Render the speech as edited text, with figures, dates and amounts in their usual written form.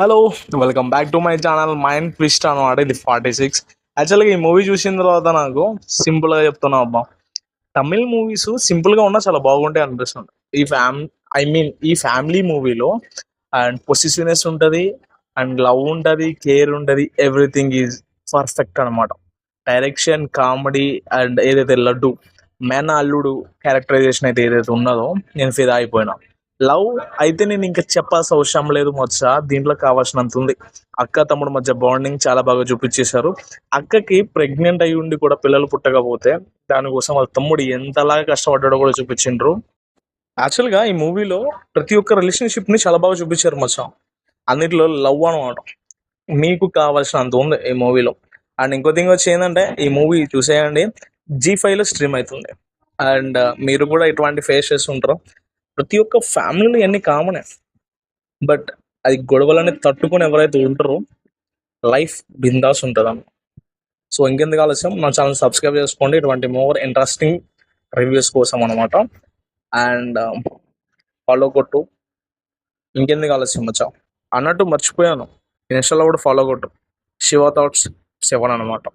Hello, welcome back to my channel mind twist అనమాట. ఇది 46. యాక్చువల్గా ఈ మూవీ చూసిన తర్వాత నాకు సింపుల్గా చెప్తున్నా అబ్బా, తమిళ్ మూవీస్ సింపుల్గా ఉన్నా చాలా బాగుంటాయి అనిపిస్తుంది. ఈ ఫ్యామ్ ఈ ఫ్యామిలీ మూవీలో అండ్ పొసిసివ్నెస్ ఉంటుంది, అండ్ లవ్ ఉంటుంది, కేర్ ఉంటుంది, ఎవ్రీథింగ్ ఈజ్ పర్ఫెక్ట్ అనమాట. డైరెక్షన్, కామెడీ, అండ్ ఏదైతే లడ్డు మేన అల్లుడు క్యారెక్టరైజేషన్ అయితే ఏదైతే ఉన్నదో నేను ఫిదా అయిపోయినా. లవ్ అయితే నేను ఇంకా చెప్పాల్సిన అవసరం లేదు మచ్చ. దీంట్లో కావాల్సినంత ఉంది. అక్క తమ్ముడు మధ్య బాండింగ్ చాలా బాగా చూపించేశారు. అక్కకి ప్రెగ్నెంట్ అయి ఉండి కూడా పిల్లలు పుట్టకపోతే దానికోసం వాళ్ళ తమ్ముడు ఎంతలాగా కష్టపడ్డాడో కూడా చూపించిండ్రు. యాక్చువల్గా ఈ మూవీలో ప్రతి ఒక్క రిలేషన్షిప్ ని చాలా బాగా చూపించారు మచ్చ. అన్నిట్లో లవ్ అనమాట మీకు కావాల్సినంత ఉంది ఈ మూవీలో. అండ్ ఇంకో థింగ్ వచ్చి ఏంటంటే ఈ మూవీ చూసేయండి, G5 లో స్ట్రీమ్ అవుతుంది. అండ్ మీరు కూడా ఇటువంటి ఫేస్ చేస్తుంటారు. ప్రతి ఒక్క ఫ్యామిలీలో ఎన్ని కామనే, బట్ అది గొడవలని తట్టుకొని ఎవరైతే ఉంటారో లైఫ్ బిందాస్ ఉంటుంది. సో ఇంకెందుకు ఆలస్యం, మా ఛానల్ సబ్స్క్రైబ్ చేసుకోండి ఇటువంటి మోర్ ఇంట్రెస్టింగ్ రివ్యూస్ కోసం అనమాట. అండ్ ఫాలో కొట్టు. ఇంకెందుకు ఆలస్యం వచ్చా అన్నట్టు మర్చిపోయాను, ఇన్స్టాలో కూడా ఫాలో కొట్టు. శివ థాట్స్ 7 అనమాట.